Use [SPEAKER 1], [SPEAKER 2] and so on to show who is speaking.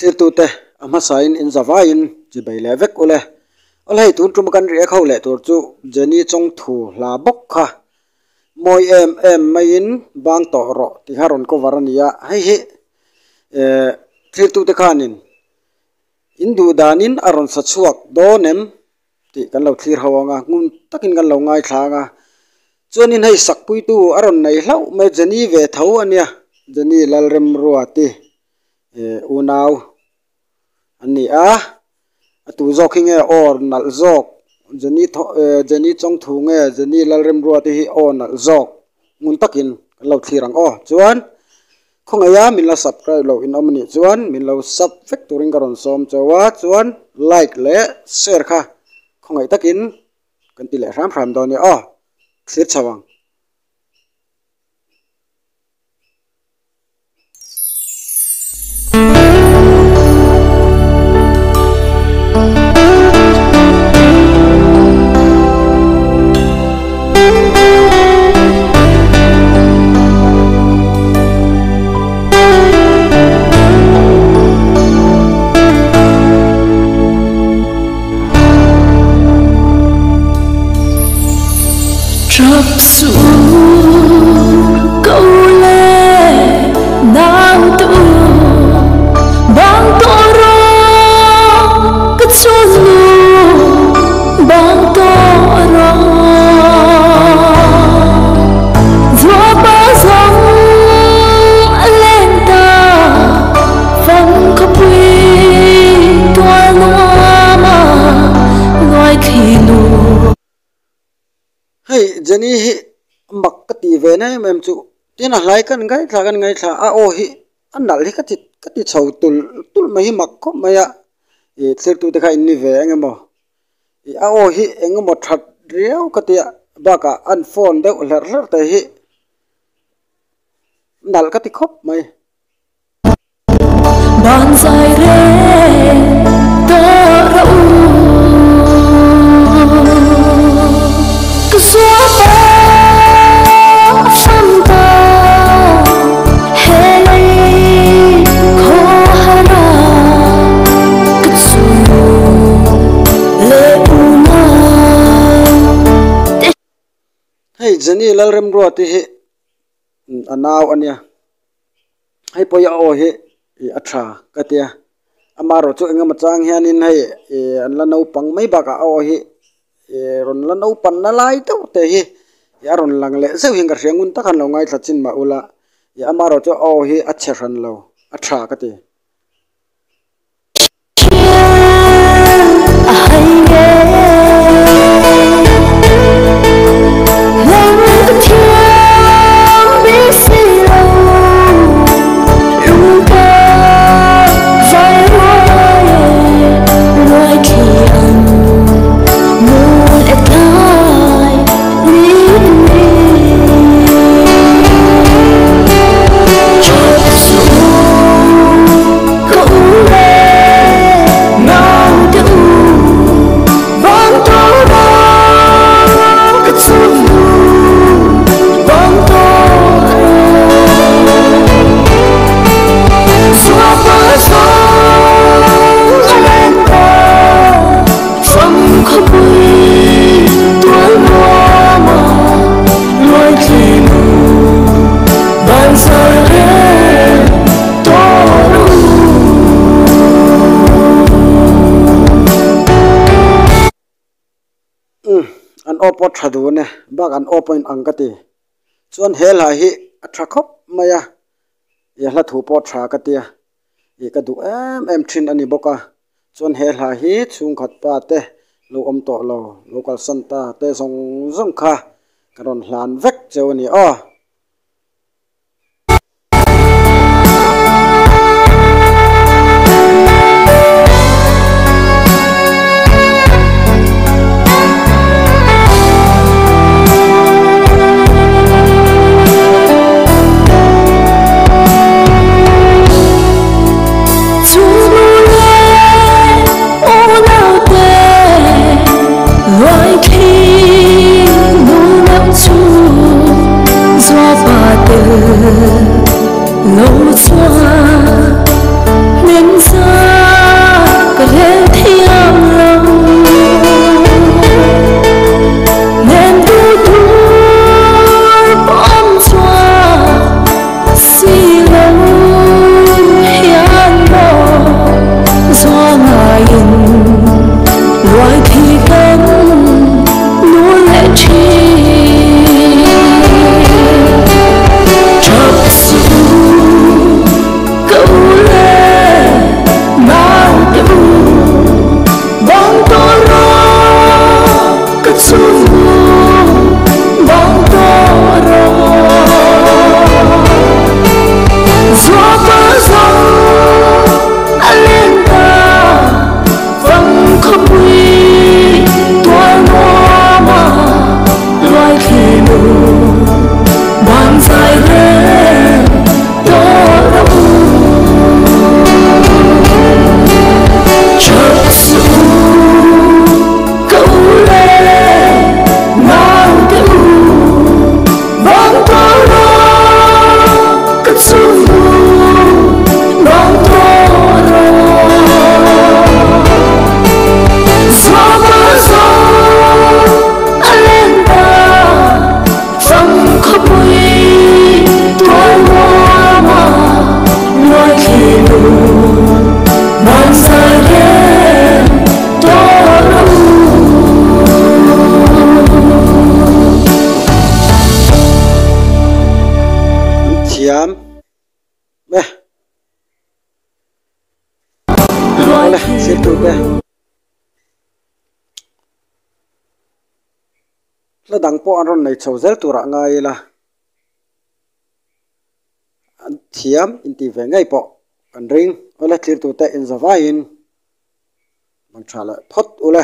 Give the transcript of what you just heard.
[SPEAKER 1] thir tu te ama sain in zavain chi bai le vek ole ol hei tun tum kan ri khau le tur chu jeni chong thu la bok kha moi em mai in bang to ro ti haron ko warania hei hi thir tu te khanin indu danin aron sa chuak donem ti kan lo thlir hawanga ngun takin kan lo ngai thlanga chuanin hei sakpui tu aron nei hlau me jeni ve tho ania jeni lalrem ruati unaw ani a atu zok hinge or nal zok jeni chong thu nge jeni lalrem ruati hi on nal zok ngun takin kan lo thlirang chuan khongaya min la subscribe lo in omni chuan min lo sub factoring karon som chawa chuan like le share kha khongai takin kan ti le ram doni thlir chawang
[SPEAKER 2] Trap xuống câu lệ nào tu bang to ro cái chốn lu bang to ro vua ba dòng lên ta vẫn có quy toa loa mà ngoài khi lu
[SPEAKER 1] hei jeni hi mak ka ti ve na mem chu tin a hlai kan ngai thla a o hi anal hi ka ti chho tul mai hi mak ko maya thlir tu te kha in ni ve engemo a o hi engemo that riau ka ti ba ka an phone de hler te hi nal ka ti khop mai
[SPEAKER 2] ban sai re to ra
[SPEAKER 1] hei jeni lalrem ruati hi anaw ania hei poya o hi atha katia amaro chu engama chang hianin hei an la no pang mai ba ka o hi ron la no pan na lai to te hi ya ron lang le zeu hinga hrengun takhan lo ngai thachin ma ula ya amaro chu o hi ache ran lo atha kati an opo thadu ne bak an opoin angkati chuan hel ha hi atha khop maya ya hla thu po tha katia e ka du em thin ani boka chuan hel ha hi chung khat pa te lo om to lo local santa te zong kha karon hlan vek chewani ole sir tu te la dang po aron nei chhozel tura ngai la an thiam in ti ve ngai po kan ring ole clear tu te in zawain mang thala phot ule